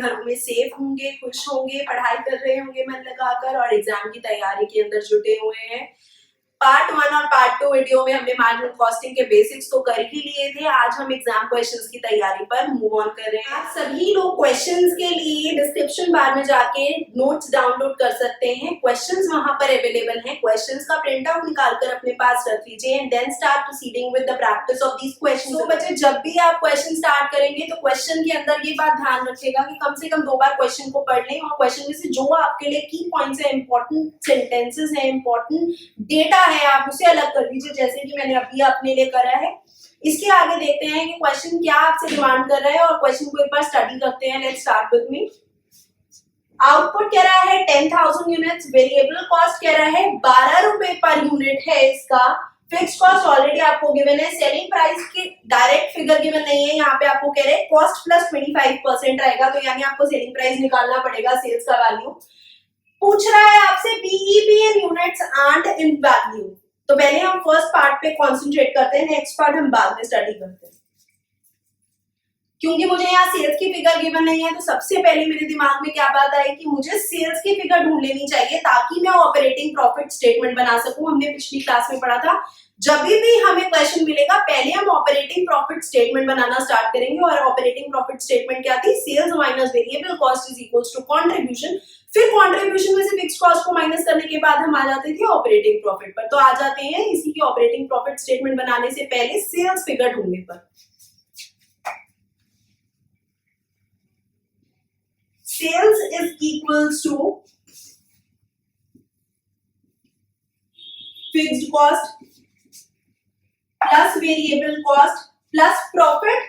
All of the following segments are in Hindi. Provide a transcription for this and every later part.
घरों में सेफ होंगे, खुश होंगे, पढ़ाई कर रहे होंगे मन लगाकर और एग्जाम की तैयारी के अंदर जुटे हुए हैं। पार्ट 1 और पार्ट 2 वीडियो में हमने मार्जिनल कॉस्टिंग के बेसिक्स तो कर ही लिए थे। आज हम एग्जाम क्वेश्चंस की तैयारी पर मूव ऑन कर रहे हैं। आप सभी लोग क्वेश्चंस के लिए डिस्क्रिप्शन बार में जाके नोट्स डाउनलोड कर सकते हैं। क्वेश्चंस वहां पर अवेलेबल हैं। क्वेश्चंस का प्रिंट आउट निकालकर अपने पास रख लीजिए and then start proceeding with the practice of these questions. तो बच्चे, जब भी आप क्वेश्चन स्टार्ट करेंगे तो क्वेश्चन के अंदर ये बात ध्यान रखिएगा कि कम से कम 2 बार क्वेश्चन को पढ़ लें और क्वेश्चन में से जो आपके लिए की पॉइंट्स है, इंपॉर्टेंट सेंटेंसेस है, इंपॉर्टेंट डेटा है, आप उसे अलग कर दीजिए, जैसे कि मैंने अभी अपने लिए करा है। इसके आगे देखते हैं कि क्वेश्चन क्या आपसे डिमांड कर रहा है और क्वेश्चन को एक बार स्टडी करते हैं। Let's start with me. Output कह रहा है 10,000 यूनिट्स, वेरिएबल कॉस्ट कह रहा है 12 रुपए पर यूनिट है इसका। फिक्स्ड कॉस्ट ऑलरेडी आपको गिवन है। सेलिंग प्राइस की डायरेक्ट फिगर गिवन नहीं है, यहाँ पे आपको कह रहे हैं कॉस्ट प्लस 25% रहेगा, तो यानी आपको सेलिंग प्राइस निकालना पड़ेगा, सेल्स का वैल्यू। पूछ रहा है आपसे BEP in units and in value. तो पहले हम फर्स्ट पार्ट पे कंसंट्रेट करते हैं, नेक्स्ट पार्ट हम बाद में स्टडी करते हैं। क्योंकि मुझे यहाँ सेल्स की फिगर गिवन नहीं है, तो सबसे पहले मेरे दिमाग में क्या बात आई कि मुझे सेल्स की फिगर ढूंढ लेनी चाहिए ताकि मैं ऑपरेटिंग प्रॉफिट स्टेटमेंट बना सकूं। हमने पिछली क्लास में पढ़ा था, जब भी हमें क्वेश्चन मिलेगा पहले हम ऑपरेटिंग प्रॉफिट स्टेटमेंट बनाना स्टार्ट करेंगे। और ऑपरेटिंग प्रॉफिट स्टेटमेंट क्या थी? Sales minus variable cost is equals to contribution. फिर कंट्रीब्यूशन में से फिक्स्ड कॉस्ट को माइनस करने के बाद हम आ जाते थे ऑपरेटिंग प्रॉफिट पर। तो आ जाते हैं इसी की ऑपरेटिंग प्रॉफिट स्टेटमेंट बनाने से पहले सेल्स फिगर ढूंढने पर। Sales is equals to fixed cost plus variable cost plus profit।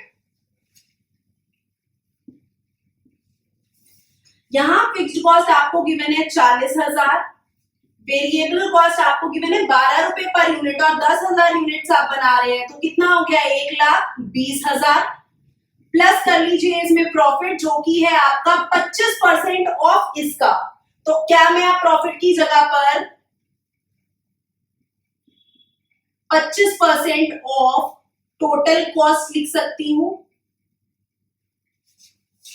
यहां फिक्स्ड कॉस्ट आपको गिवन है 40,000, वेरिएबल कॉस्ट आपको गिवन है 12 रुपए पर यूनिट और 10,000 यूनिट्स आप बना रहे हैं, तो कितना हो गया? 1,20,000 प्लस कर लीजिए इसमें प्रॉफिट जो कि है आपका 25% ऑफ इसका। तो क्या मैं आप प्रॉफिट की जगह पर 25% ऑफ टोटल कॉस्ट लिख सकती हूं?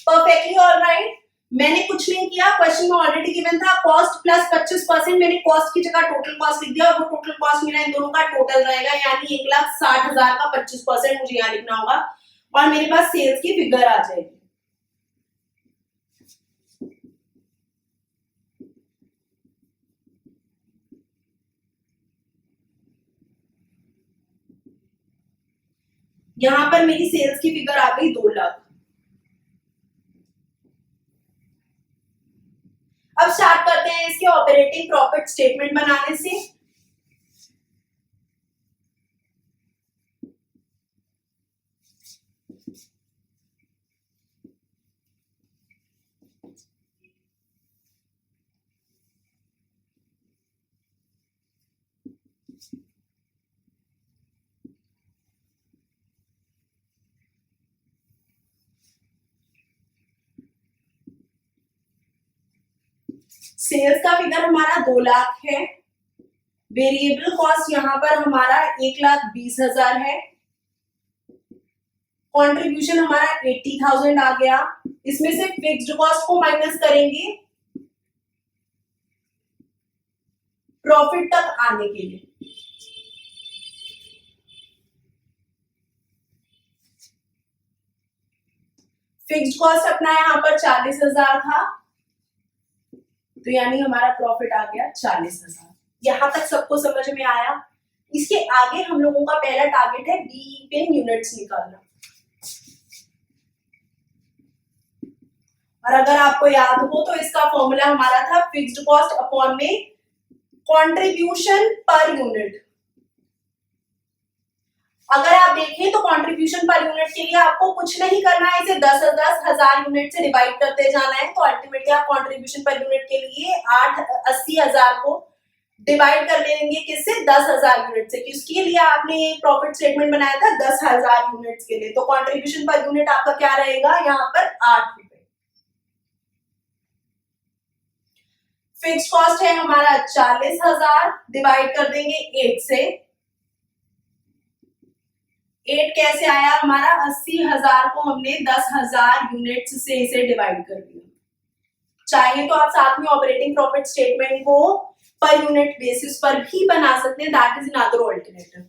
Perfectly alright. मैंने कुछ नहीं किया, क्वेश्चन में ऑलरेडी गिवन था कॉस्ट प्लस 25%, मैंने कॉस्ट की जगह टोटल कॉस्ट लिख दिया और वो टोटल कॉस्ट मेरा इन दोनों का टोटल रहेगा, यानी 1,60,000 का 25% मुझे यहाँ लिखना होगा और मेरे पास सेल्स की फिगर आ जाएगी। यहां पर मेरी सेल्स की फिगर आ गई 2 लाख। अब स्टार्ट करते हैं इसके ऑपरेटिंग प्रॉफिट स्टेटमेंट बनाने से। सेल्स का फिगर हमारा 2 लाख है, वेरिएबल कॉस्ट यहां पर हमारा 1,20,000 है, कंट्रीब्यूशन हमारा 80,000 आ गया। इसमें से फिक्स्ड कॉस्ट को माइनस करेंगे प्रॉफिट तक आने के लिए। फिक्स्ड कॉस्ट अपना यहां पर 40,000 था, तो यानी हमारा प्रॉफिट आ गया 40,000। यहां तक सबको समझ में आया? इसके आगे हम लोगों का पहला टारगेट है बीईपी इन यूनिट्स निकालना। और अगर आपको याद हो तो इसका फॉर्मूला हमारा था फिक्स्ड कॉस्ट अपॉन में कंट्रीब्यूशन पर यूनिट। अगर आप देखें तो कंट्रीब्यूशन पर यूनिट के लिए आपको कुछ नहीं करना है, इसे 10,000 यूनिट से डिवाइड करते जाना है। तो अल्टीमेटली आप कंट्रीब्यूशन पर यूनिट के लिए 80,000 को डिवाइड कर लेंगे किससे? 10,000 यूनिट से। किसके लिए आपने प्रॉफिट स्टेटमेंट बनाया था? 10,000 यूनिट्स के लिए। तो कंट्रीब्यूशन पर यूनिट आपका क्या रहेगा? यहाँ पर 8 रुपए। फिक्स कॉस्ट है हमारा 40,000, डिवाइड कर देंगे 8 से। 8 कैसे आया हमारा, 80,000 को हमने 10,000 यूनिट्स से इसे डिवाइड कर दिया। चाहिए तो आप साथ में ऑपरेटिंग प्रॉफिट स्टेटमेंट को पर यूनिट बेसिस पर भी बना सकते हैं, दैट इज अनदर ऑल्टरनेटिव।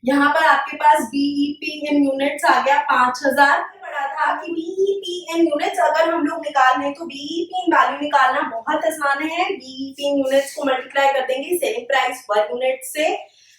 यहाँ पर आपके पास बीईपी इन यूनिट्स आ गया 5,000। पढ़ा था कि बीईपी इन यूनिट्स अगर हम लोग निकाल लें तो बीईपी इन वैल्यू निकालना बहुत आसान है। बीईपी इन यूनिट्स को मल्टीप्लाई कर देंगे सेलिंग प्राइस पर यूनिट से।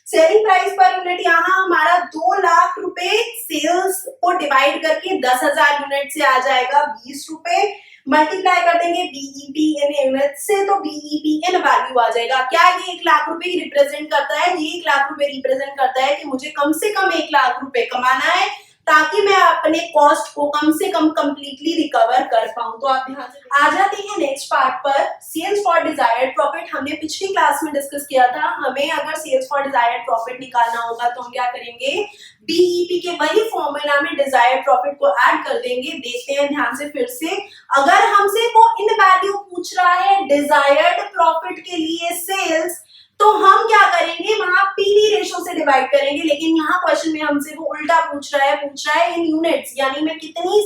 सेलिंग प्राइस पर यूनिट यहाँ हमारा 2 लाख रुपए सेल्स को डिवाइड करके 10,000 यूनिट से आ जाएगा 20 रुपए। मल्टीप्लाई कर देंगे बीईपी इन यूनिट से तो बीईपी इन वैल्यू आ जाएगा। क्या ये 1 लाख रुपए रिप्रेजेंट करता है? ये 1 लाख रुपए रिप्रेजेंट करता है कि मुझे कम से कम 1 लाख रुपए कमाना है ताकि मैं अपने कॉस्ट को कम से कम कंप्लीटली रिकवर कर पाऊं। तो आप ध्यान से आ जाते हैं नेक्स्ट पार्ट पर, सेल्स फॉर डिजायर्ड प्रॉफिट। हमने पिछली क्लास में डिस्कस किया था, हमें अगर सेल्स फॉर डिजायर्ड प्रॉफिट निकालना होगा तो हम क्या करेंगे, बीईपी के वही फॉर्मूला में डिजायर्ड प्रॉफिट को ऐड कर देंगे। देखते हैं ध्यान से फिर से, अगर हमसे वो इन वैल्यू पूछ रहा है डिजायर्ड प्रॉफिट के लिए सेल्स, तो हम क्या करेंगे, वहां पीवी रेशो से डिवाइड करेंगे। लेकिन यहाँ क्वेश्चन में हमसे वो उल्टा पूछ रहा है इन यूनिट्स, यानी मैं कितनी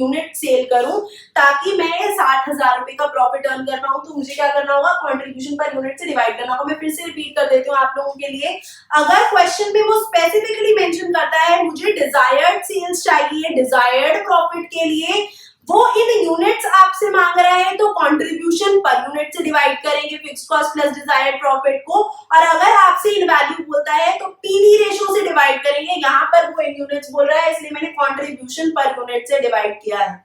यूनिट सेल करूं ताकि मैं 60,000 रुपए का प्रॉफिट अर्न कर पाऊं। तो मुझे क्या करना होगा, कंट्रीब्यूशन पर यूनिट से डिवाइड करना होगा। मैं फिर से रिपीट कर देती हूँ आप लोगों के लिए, अगर क्वेश्चन में वो स्पेसिफिकली मेंशन करता है मुझे डिजायर्ड सेल्स चाहिए डिजायर्ड प्रॉफिट के लिए, वो इन यूनिट्स आपसे मांग रहा है तो कंट्रीब्यूशन पर यूनिट से डिवाइड करेंगे fix cost plus desired profit को। और अगर आपसे इन वैल्यू बोलता है तो पीवी रेशो से डिवाइड करेंगे। यहाँ पर वो इन यूनिट्स बोल रहा है इसलिए मैंने कंट्रीब्यूशन पर यूनिट से डिवाइड किया है।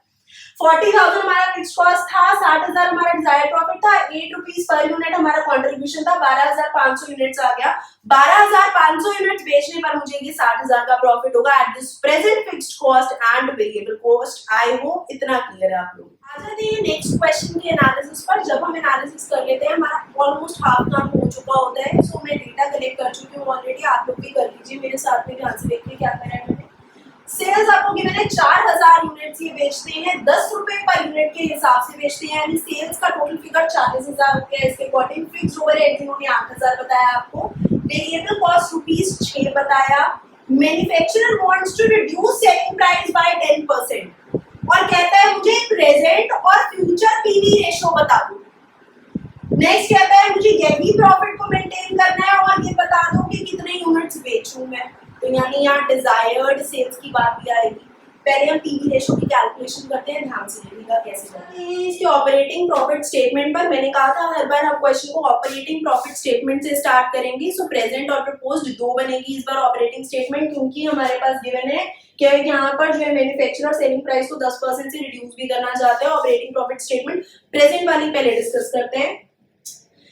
40,000 हमारा फिक्स कॉस्ट था, 60,000 हमारा डिजायर्ड प्रॉफिट था, 8 रुपीज पर यूनिट हमारा कंट्रीब्यूशन था, 12,500 यूनिट्स आ गया। 12,500 यूनिट्स बेचने पर मुझे ये 60,000 का प्रॉफिट होगा at this present fixed cost and variable cost. I hope इतना क्लियर है आप लोग। आ जाते हैं नेक्स्ट क्वेश्चन के एनालिसिस पर। जब हम एनालिसिस कर लेते हैं हमारा ऑलमोस्ट हाफ काम हो चुका होता है। सो मैं डेटा कलेक्ट कर चुकी हूँ ऑलरेडी, आप लोग भी कर लीजिए मेरे साथ में, ध्यान से देखिए क्या करें मैंने। सेल्स आपको गिवन है 4,000 यूनिट्स, ये बेचते हैं 10 रुपए पर यूनिट के हिसाब से बेचते हैं, यानी सेल्स का टोटल फिगर 40,000 रुपया। इसके अकॉर्डिंग फिक्स ओवरहेड जिन्होंने 8,000 बताया आपको, वेरिएबल कॉस्ट ₹6 बताया। Manufacturer wants to reduce selling price by 10% और कहता है मुझे प्रेजेंट और फ्यूचर पीवी रेशो बता दो। नेक्स्ट कहता है मुझे यही प्रॉफिट को मेंटेन करना है और ये बता दो कि कितने यूनिट्स बेचूं मैं। तो यानी यहाँ डिजायर्ड सेल्स की बात भी आएगी। पहले हम पीवी रेशो की कैलकुलेशन करते हैं, ध्यान से देखिएगा कैसे करते हैं। इसके ऑपरेटिंग प्रॉफिट स्टेटमेंट पर मैंने कहा था हर बार हम क्वेश्चन को ऑपरेटिंग प्रॉफिट स्टेटमेंट से स्टार्ट करेंगे। सो प्रेजेंट और प्रपोज्ड दो बनेगी इस बार ऑपरेटिंग स्टेटमेंट, क्योंकि हमारे पास गिवन है कि यहाँ पर जो है मैन्युफैक्चरर सेलिंग प्राइस को 10% से रिड्यूस भी करना चाहते हैं। ऑपरेटिंग प्रॉफिट स्टेटमेंट प्रेजेंट वाली पहले डिस्कस करते हैं।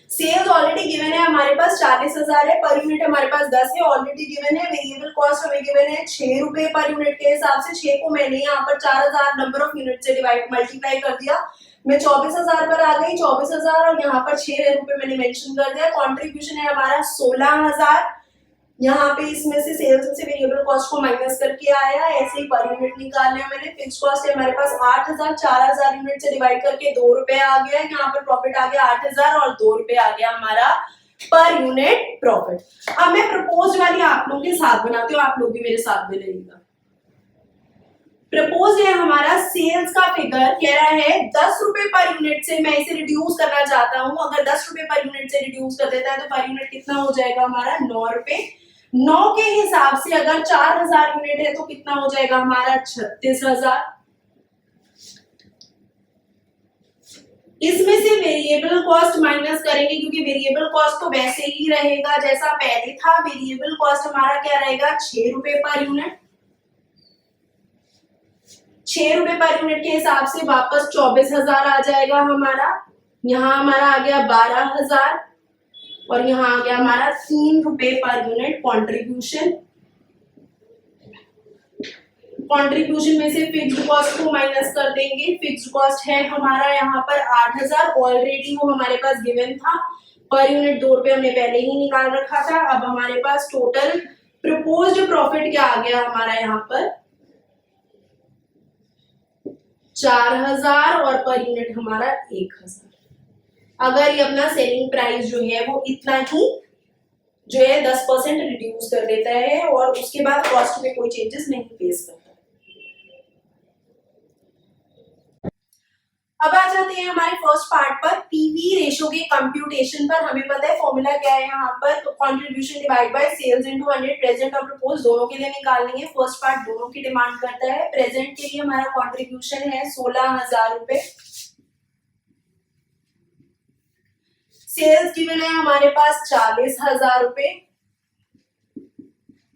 सेल्स ऑलरेडी गिवन है हमारे पास 40,000 है, पर यूनिट हमारे पास 10 है, ऑलरेडी गिवन है। वेरिएबल कॉस्ट हमें गिवन है 6 रुपए पर यूनिट के हिसाब से। 6 को मैंने यहाँ पर 4,000 नंबर ऑफ यूनिट से डिवाइड मल्टीप्लाई कर दिया, मैं 24,000 पर आ गई। 24,000 और यहाँ पर 6 रुपए मैंने मेंशन कर दिया। कंट्रीब्यूशन है हमारा 16,000, यहाँ पे इसमें से सेल्स से वेरिएबल कॉस्ट को माइनस करके आया, ऐसे ही पर यूनिट निकाल लिया मैंने। फिक्स कॉस्ट है हमारे पास 8,000, 4,000 यूनिट से डिवाइड करके 2 रुपए आ गया। यहाँ पर प्रॉफिट आ गया 8,000 और 2 रुपए आ गया हमारा पर यूनिट प्रॉफिट। अब मैं प्रपोज वाली आप लोगों के साथ बनाती हूँ, आप लोग भी मेरे साथ में रहिएगा। प्रपोज है हमारा सेल्स का फिगर कह रहा है 10 रुपए पर यूनिट से मैं इसे रिड्यूस करना चाहता हूँ। अगर 10 रुपए पर यूनिट से रिड्यूस कर देता है तो पर यूनिट कितना हो जाएगा हमारा 9 रुपए। 9 के हिसाब से अगर 4,000 यूनिट है तो कितना हो जाएगा हमारा 36,000। इसमें से वेरिएबल कॉस्ट माइनस करेंगे क्योंकि वेरिएबल कॉस्ट तो वैसे ही रहेगा जैसा पहले था। वेरिएबल कॉस्ट हमारा क्या रहेगा 6 रुपए पर यूनिट। 6 रुपए पर यूनिट के हिसाब से वापस 24,000 आ जाएगा हमारा। यहाँ हमारा आ गया 12,000 और यहाँ आ गया हमारा 3 रुपए पर यूनिट कंट्रीब्यूशन। कंट्रीब्यूशन में से फिक्स्ड कॉस्ट को माइनस कर देंगे। फिक्स्ड कॉस्ट है हमारा यहाँ पर 8,000, ऑलरेडी वो हमारे पास गिवन था। पर यूनिट 2 रुपए हमने पहले ही निकाल रखा था। अब हमारे पास टोटल प्रपोज्ड प्रॉफिट क्या आ गया हमारा यहाँ पर 4,000 और पर यूनिट हमारा 1,000। अगर ये अपना सेलिंग प्राइस जो है वो इतना ही जो है 10% रिड्यूस कर देता है और उसके बाद कॉस्ट में कोई चेंजेस नहीं फेस करता। अब आ जाते हैं हमारे फर्स्ट पार्ट पर, पीवी रेशो के कंप्यूटेशन पर। हमें पता है फॉर्मूला क्या है यहाँ पर, तो contribution divide by sales into 100 present और प्रपोज दोनों के लिए निकालनी है। फर्स्ट पार्ट दोनों की डिमांड करता है। प्रेजेंट के लिए हमारा कंट्रीब्यूशन है 16,000 रुपए, सेल्स गिवन है हमारे पास 40,000 रुपए,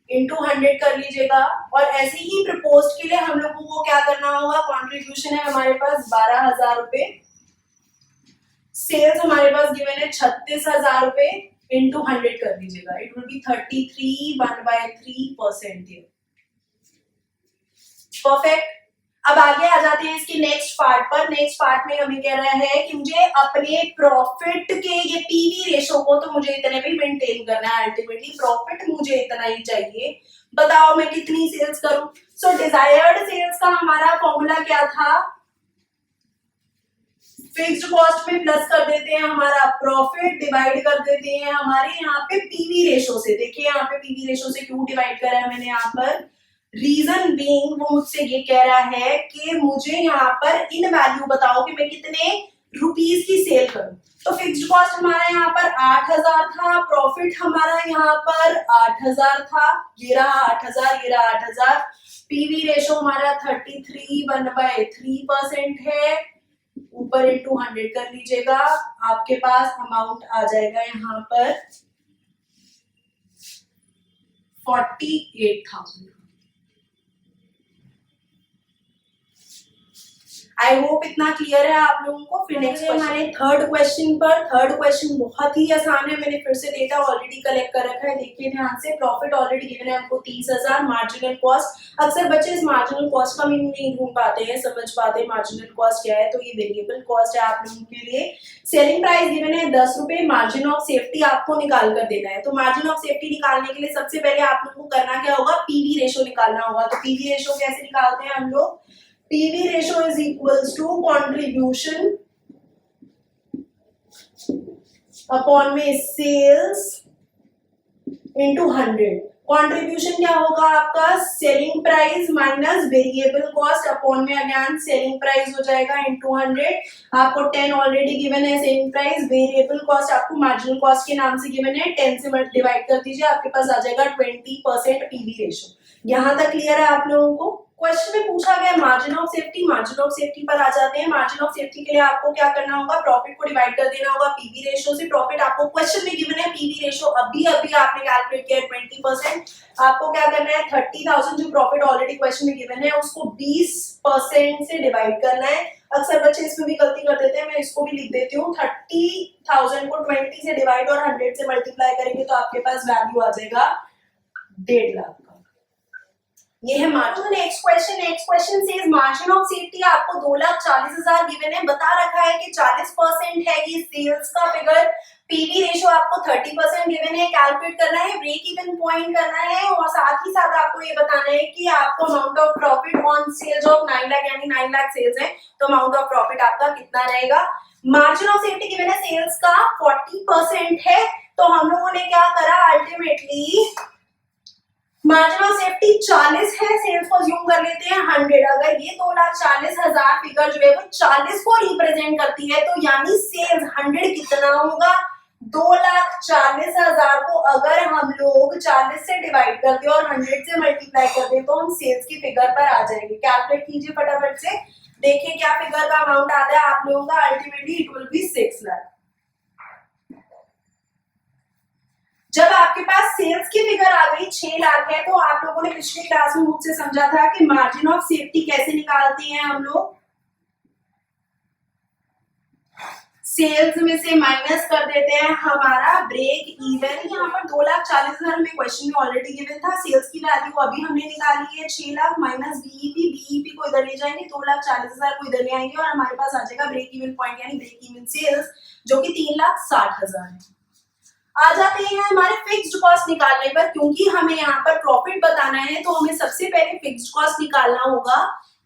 इंटू 100 कर लीजिएगा। और ऐसे ही प्रपोज के लिए हम लोगों को क्या करना होगा, कंट्रीब्यूशन है हमारे पास 12,000 रुपए, सेल्स हमारे पास गिवन है 36,000 रुपए, इंटू 100 कर दीजिएगा। It will be 33 1/3%। परफेक्ट। अब आगे आ जाते हैं इसके नेक्स्ट पार्ट पर। नेक्स्ट पार्ट में हमें कह रहा है कि मुझे अपने प्रॉफिट के ये पीवी रेशो को तो मुझे इतने भी मेंटेन करना है, अल्टीमेटली प्रॉफिट मुझे इतना ही चाहिए। बताओ मैं कितनी सेल्स करूं। सो डिजायर्ड सेल्स का हमारा फॉर्मूला क्या था, फिक्स्ड कॉस्ट में प्लस कर देते हैं हमारा प्रॉफिट, डिवाइड कर देते हैं हमारे यहाँ पे पीवी रेशो से। देखिए यहाँ पे पीवी रेशो से क्यों डिवाइड करा है मैंने यहाँ पर, रीजन बीइंग वो मुझसे ये कह रहा है कि मुझे यहाँ पर इन वैल्यू बताओ कि मैं कितने रुपीस की सेल करूं। तो फिक्स्ड कॉस्ट हमारा यहाँ पर 8,000 था, प्रॉफिट हमारा यहाँ पर 8,000 था, ये रहा 8,000, ये रहा 8,000। पीवी रेशो हमारा 33 1/3% है, ऊपर इंटू 100 कर लीजिएगा। आपके पास अमाउंट आ जाएगा यहाँ पर 48,000। आई होप इतना क्लियर है आप लोगों को। फिर नेक्स्ट हमारे थर्ड क्वेश्चन पर। थर्ड क्वेश्चन बहुत ही आसान है, मैंने फिर से डेटा ऑलरेडी कलेक्ट कर रखा है, देखिए ध्यान से। प्रॉफिट ऑलरेडी गिवन है हमको 30,000, मार्जिनल कॉस्ट। अक्सर बच्चे इस मार्जिनल कॉस्ट का मीनिंग नहीं ढूंढ पाते हैं, समझ पाते हैं मार्जिनल कॉस्ट क्या है, तो ये वेरिएबल कॉस्ट है आप लोगों के लिए। सेलिंग प्राइस गिवन है 10 रुपए, मार्जिन ऑफ सेफ्टी आपको निकाल कर देना है। तो मार्जिन ऑफ सेफ्टी निकालने के लिए सबसे पहले आप लोगों को करना क्या होगा, पीवी रेशो निकालना होगा। तो पीवी रेशो कैसे निकालते हैं हम लोग, PV ratio is equals to contribution upon में sales into 100। कंट्रीब्यूशन क्या होगा आपका, selling price minus variable cost upon में अगेन सेलिंग प्राइस हो जाएगा इंटू 100। आपको 10 ऑलरेडी गिवन है सेलिंग प्राइस, वेरिएबल कॉस्ट आपको मार्जिनल कॉस्ट के नाम से गिवन है, 10 से डिवाइड कर दीजिए, आपके पास आ जाएगा 20% पीवी रेशो। यहां तक क्लियर है आप लोगों को। क्वेश्चन में पूछा गया margin of safety, margin of safety पर आ जाते हैं। मार्जिन ऑफ सेफ्टी के लिए आपको क्या करना होगा, प्रॉफिट को डिवाइड कर देना होगा पीवी रेशो से। प्रॉफिट आपको क्वेश्चन में गिवन है, पीवी रेशो अभी आपने कैलकुलेट किया 20%। आपको क्या करना है, 30,000 जो प्रॉफिट ऑलरेडी क्वेश्चन में गिवन है उसको 20% से डिवाइड करना है। अक्सर बच्चे इसमें भी गलती कर देते हैं, मैं इसको भी लिख देती हूँ। 30,000 को 20 से डिवाइड और 100 से मल्टीप्लाई करेंगे तो आपके पास वैल्यू आ जाएगा 1.5 लाख का। ये है margin. Next question says margin of safety आपको 2,40,000 गिवन है, बता रखा है कि 40% है ये सेल्स का फिगर। पीवी रेशो आपको 30% गिवन है, कैलकुलेट करना है, ब्रेक इवन पॉइंट करना है और साथ ही साथ आपको ये बताना है कि आपको amount of profit on sales of 9 lakh यानी 9 लाख सेल्स है तो अमाउंट ऑफ प्रॉफिट आपका कितना रहेगा। मार्जिन ऑफ सेफ्टी गिवन है सेल्स का 40% है, तो हम लोगों ने क्या करा, अल्टीमेटली मार्जिन ऑफ सेफ्टी 40 है, सेल्स को अज्यूम कर लेते हैं 100। अगर ये 2,40,000 फिगर जो है वो 40 को रिप्रेजेंट करती है तो यानी सेल्स 100 कितना होगा, 2,40,000 को अगर हम लोग 40 से डिवाइड कर दे और 100 से मल्टीप्लाई कर दे तो हम सेल्स की फिगर पर आ जाएंगे। कैलकुलेट कीजिए फटाफट से, देखिए क्या फिगर का अमाउंट आता है आप लोगों का। Ultimately it will be 6 lakh. जब आपके पास सेल्स की फिगर आ गई 6 लाख है तो आप लोगों ने पिछली क्लास में मुझसे समझा था कि मार्जिन ऑफ सेफ्टी कैसे निकालते हैं हम लोग, सेल्स में से माइनस कर देते हैं हमारा ब्रेक इवन। यहाँ पर 2,40,000 में क्वेश्चन में ऑलरेडी गिवन था, सेल्स की वैल्यू अभी हमने निकाली है 6 लाख माइनस बीईपी को इधर ले जाएंगे, 2,40,000 को इधर ले आएंगे और हमारे पास आ जाएगा ब्रेक इवन पॉइंट यानी ब्रेक इवन सेल्स जो कि 3,60,000 है। आ जाते हैं हमारे फिक्स्ड कॉस्ट निकालने पर। क्योंकि हमें यहाँ पर प्रॉफिट बताना है तो हमें सबसे पहले फिक्स्ड कॉस्ट निकालना होगा।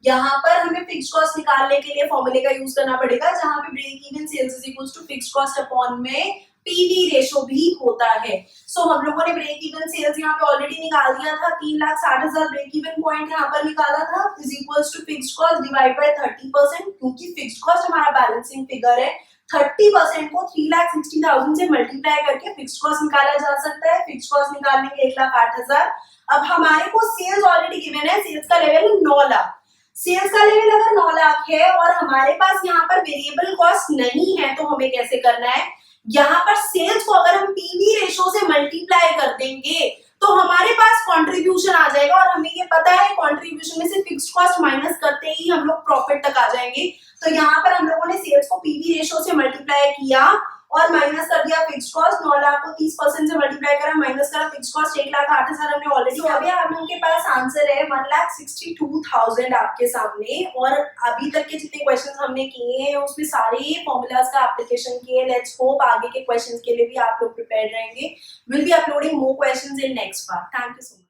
यहाँ पर हमें फिक्स कॉस्ट निकालने के लिए फॉर्मूले का यूज करना पड़ेगा, जहां पे break even sales is equal to fix cost upon में पीवी रेशो भी होता है। सो हम लोगों ने ब्रेक इवन सेल्स यहाँ पे ऑलरेडी निकाल दिया था, 3,60,000 ब्रेक इवन पॉइंट यहाँ पर निकाला था, is equals to fix cost divide by 30%, क्योंकि फिक्स कॉस्ट हमारा बैलेंसिंग फिगर है। 30% को 3,60,000 से मल्टीप्लाई करके फिक्स कॉस्ट निकाला जा सकता है। फिक्स कॉस्ट निकालने के 1,08,000। अब हमारे को सेल्स ऑलरेडी गिवन है, सेल्स का लेवल 9 लाख। सेल्स का लेवल अगर 9 लाख है और हमारे पास यहाँ पर वेरिएबल कॉस्ट नहीं है, तो हमें कैसे करना है, यहाँ पर सेल्स को अगर हम पीवी रेशो से मल्टीप्लाई कर देंगे तो हमारे पास कंट्रीब्यूशन आ जाएगा, और हमें ये पता है कंट्रीब्यूशन में से फिक्स्ड कॉस्ट माइनस करते ही हम लोग प्रॉफिट तक आ जाएंगे। तो यहाँ पर हम लोगों ने सेल्स को पीवी रेशो से मल्टीप्लाई किया और माइनस कर दिया फिक्स्ड कॉस्ट। 9 लाख को 30% से मल्टीप्लाई करा, माइनस करा फिक्स्ड कॉस्ट, 1,08,000 हमने ऑलरेडी। तो अभी हम लोगों के पास आंसर है 1,62,000 आपके सामने। और अभी तक के जितने क्वेश्चंस हमने किए हैं उसमें सारे फॉर्मूलाज का एप्लीकेशन किए। लेट्स होप आगे के क्वेश्चंस के लिए भी आप लोग प्रिपेयर रहेंगे। Will be uploading more questions in next part. Thank you so much.